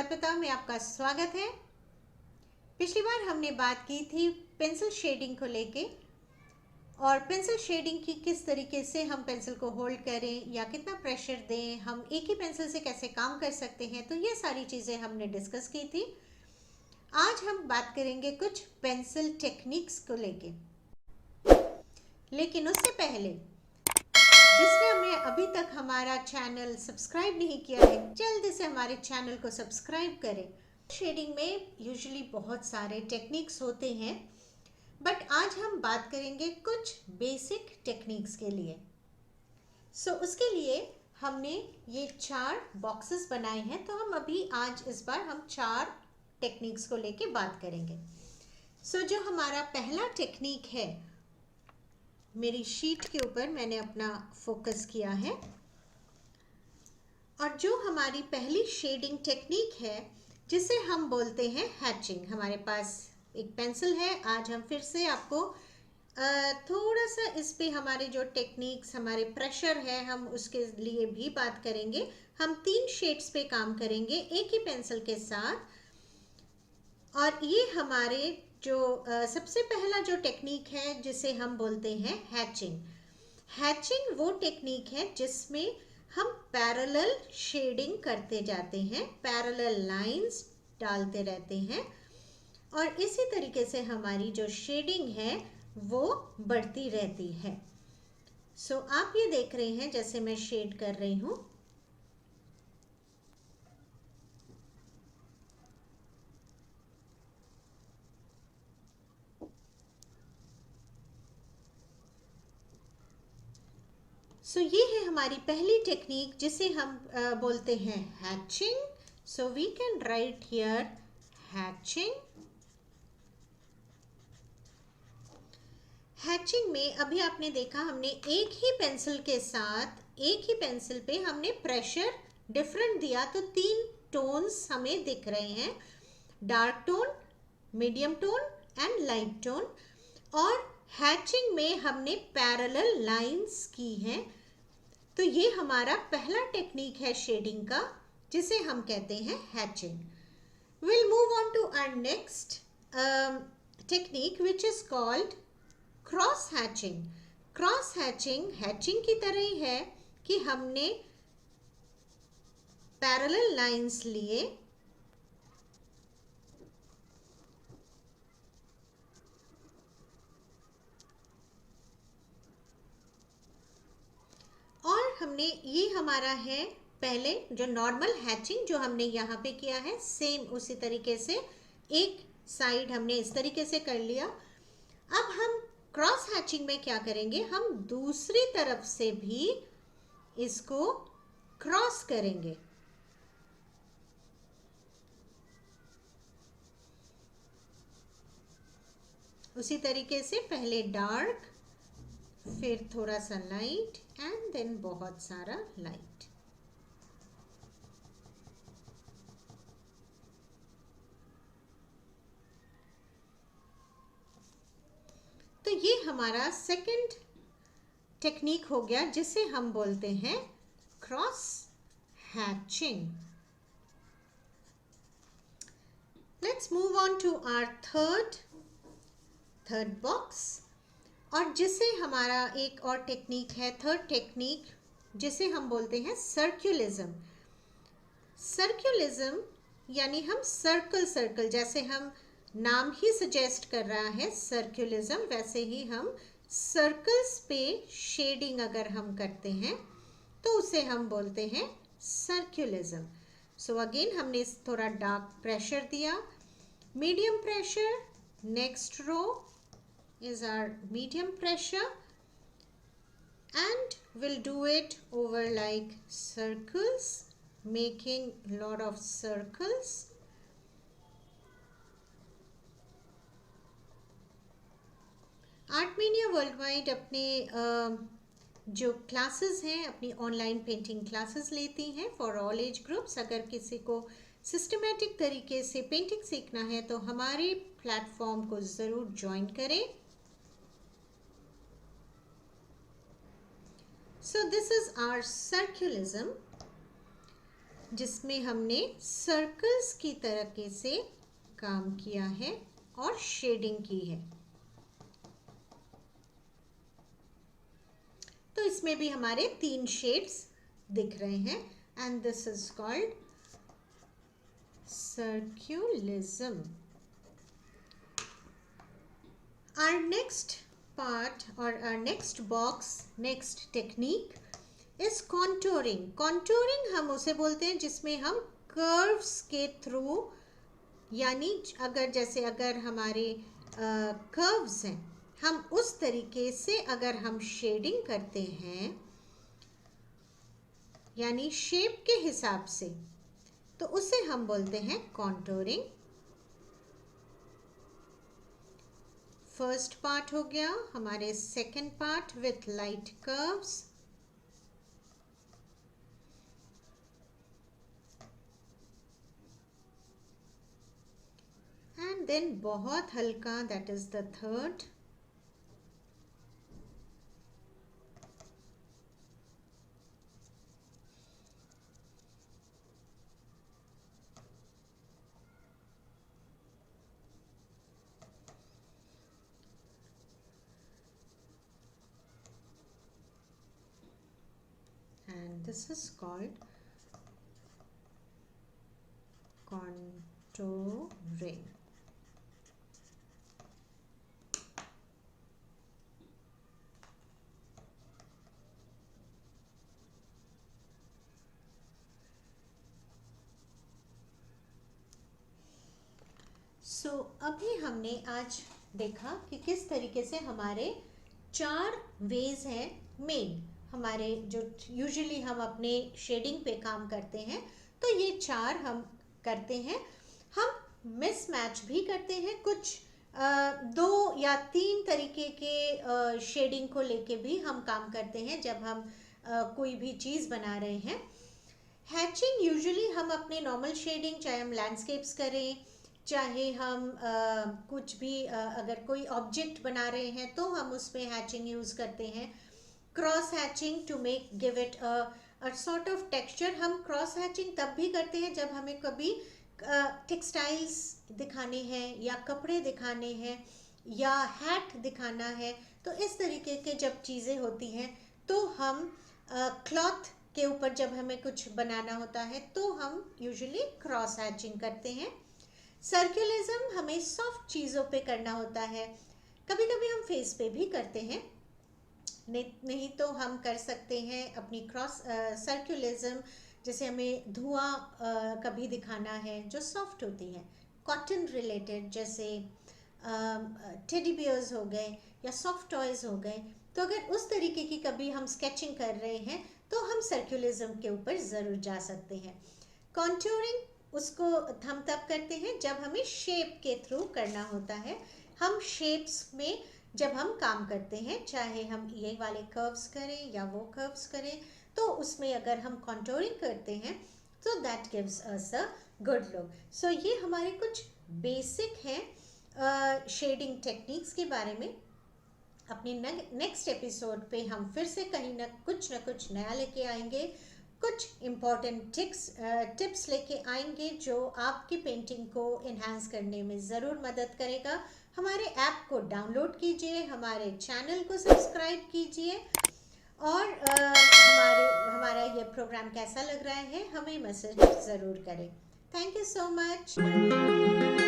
अर्पिता में आपका स्वागत है। पिछली बार हमने बात की थी पेंसिल शेडिंग को लेके और पेंसिल शेडिंग की किस तरीके से हम पेंसिल को होल्ड करें या कितना प्रेशर दें, हम एक ही पेंसिल से कैसे काम कर सकते हैं। तो ये सारी चीज़ें हमने डिस्कस की थी। आज हम बात करेंगे कुछ पेंसिल टेक्निक्स को लेके, लेकिन उससे पहले जिसने हमने अभी तक हमारा चैनल सब्सक्राइब नहीं किया है, जल्दी से हमारे चैनल को सब्सक्राइब करें। शेडिंग में यूजुअली बहुत सारे टेक्निक्स होते हैं, बट आज हम बात करेंगे कुछ बेसिक टेक्निक्स के लिए। उसके लिए हमने ये 4 बॉक्सेस बनाए हैं, तो हम अभी आज इस बार हम 4 टेक्निक्स को लेके बात करेंगे। जो हमारा पहला टेक्निक है, मेरी शीट के ऊपर मैंने अपना फोकस किया है, और जो हमारी पहली शेडिंग टेक्निक है जिसे हम बोलते हैं हैचिंग। हमारे पास एक पेंसिल है। आज हम फिर से आपको थोड़ा सा इस पे हमारे जो टेक्निक्स, हमारे प्रेशर है, हम उसके लिए भी बात करेंगे। हम 3 शेड्स पे काम करेंगे एक ही पेंसिल के साथ। और ये हमारे जो सबसे पहला जो टेक्निक है जिसे हम बोलते हैं हैचिंग। हैचिंग वो टेक्निक है जिसमें हम पैरेलल शेडिंग करते जाते हैं, पैरेलल लाइंस डालते रहते हैं, और इसी तरीके से हमारी जो शेडिंग है वो बढ़ती रहती है। आप ये देख रहे हैं जैसे मैं शेड कर रही हूँ। ये है हमारी पहली टेक्निक जिसे हम बोलते हैं hatching. We can write here hatching. Hatching में अभी आपने देखा, हमने एक ही पेंसिल के साथ एक ही पेंसिल पे हमने प्रेशर डिफरेंट दिया, तो 3 टोन्स हमें दिख रहे हैं, dark tone, medium tone and light tone. और हैचिंग में हमने पैरेलल लाइंस की हैं। तो ये हमारा पहला टेक्निक है शेडिंग का, जिसे हम कहते हैं hatching. Will move on to our next technique which is called cross hatching. Cross hatching hatching की तरह ही है कि हमने पैरेलल लाइंस लिए और हमने, ये हमारा है पहले जो नॉर्मल हैचिंग जो हमने यहाँ पे किया है, सेम उसी तरीके से एक साइड हमने इस तरीके से कर लिया। अब हम क्रॉस हैचिंग में क्या करेंगे, हम दूसरी तरफ से भी इसको क्रॉस करेंगे। उसी तरीके से पहले डार्क, फिर थोड़ा सा लाइट एंड देन बहुत सारा लाइट। तो ये हमारा सेकंड टेक्निक हो गया जिसे हम बोलते हैं cross hatching. Let's move on to our third box, और जिसे हमारा एक और टेक्निक है, थर्ड टेक्निक, जिसे हम बोलते हैं सर्कुलिज्म। सर्कुलिज्म यानी हम सर्कल, जैसे हम नाम ही सजेस्ट कर रहा है सर्कुलिज्म, वैसे ही हम सर्कल्स पे शेडिंग अगर हम करते हैं तो उसे हम बोलते हैं सर्कुलिज्म। अगेन हमने थोड़ा डार्क प्रेशर दिया, medium pressure, next row is our medium pressure, and we'll do it over like circles, making lot of circles. Artmania world wide अपने जो क्लासेस हैं, अपनी ऑनलाइन पेंटिंग क्लासेस लेती हैं फॉर ऑल एज ग्रुप्स। अगर किसी को सिस्टमेटिक तरीके से पेंटिंग सीखना है तो हमारे प्लेटफॉर्म को ज़रूर ज्वाइन करें। So this is our circulism, जिसमें हमने सर्कल्स की तरीके से काम किया है और शेडिंग की है। तो इसमें भी हमारे 3 शेड्स दिख रहे हैं and this is called circulism. Our next part or our next box, next technique is contouring. Contouring हम उसे बोलते हैं जिसमें हम curves के थ्रू, यानी अगर हमारे curves हैं, हम उस तरीके से अगर हम शेडिंग करते हैं, यानी शेप के हिसाब से, तो उसे हम बोलते हैं contouring. फर्स्ट पार्ट हो गया हमारे second part with light curves, and then बहुत हल्का, that is the third. And this is called contouring. So, अभी हमने आज देखा कि किस तरीके से हमारे 4 वेज हैं मेन, हमारे जो यूजुअली हम अपने शेडिंग पे काम करते हैं, तो ये 4 हम करते हैं. हम मिस मैच भी करते हैं, कुछ 2 या 3 तरीके के शेडिंग को लेके भी हम काम करते हैं जब हम कोई भी चीज़ बना रहे हैं. हैचिंग यूजुअली हम अपने नॉर्मल शेडिंग, चाहे हम लैंडस्केप्स करें, चाहे हम कुछ भी अगर कोई ऑब्जेक्ट बना रहे हैं तो हम उसमें हैचिंग यूज़ करते हैं. Cross hatching to give it a sort of texture. हम क्रॉस हैचिंग तब भी करते हैं जब हमें कभी टेक्सटाइल्स दिखाने हैं या कपड़े दिखाने हैं या हैट दिखाना है, तो इस तरीके के जब चीज़ें होती हैं तो हम क्लॉथ के ऊपर जब हमें कुछ बनाना होता है तो हम यूजुअली क्रॉस हैचिंग करते हैं. सर्कुलिज्म हमें सॉफ्ट चीज़ों पे करना होता है, कभी कभी हम फेस पे भी करते हैं, नहीं तो हम कर सकते हैं अपनी क्रॉस सर्कुलिज्म, जैसे हमें धुआं कभी दिखाना है जो सॉफ्ट होती है, कॉटन रिलेटेड, जैसे टेडी बियर्स हो गए या सॉफ्ट टॉयज़ हो गए. तो अगर उस तरीके की कभी हम स्केचिंग कर रहे हैं तो हम सर्कुलिज्म के ऊपर ज़रूर जा सकते हैं. कॉन्टूरिंग उसको हम तब करते हैं जब हमें शेप के थ्रू करना होता है. हम शेप्स में जब हम काम करते हैं, चाहे हम ये वाले कर्व्स करें या वो कर्व्स करें, तो उसमें अगर हम कॉन्टूरिंग करते हैं तो that gives us a good look. So ये हमारे कुछ बेसिक हैं शेडिंग टेक्निक्स के बारे में. अपने नेक्स्ट एपिसोड पे हम फिर से कहीं ना कुछ नया लेके आएंगे, कुछ इम्पॉर्टेंट टिप्स लेके आएंगे जो आपकी पेंटिंग को इन्हांस करने में ज़रूर मदद करेगा. हमारे ऐप को डाउनलोड कीजिए, हमारे चैनल को सब्सक्राइब कीजिए, और हमारा ये प्रोग्राम कैसा लग रहा है हमें मैसेज ज़रूर करें. Thank you so much.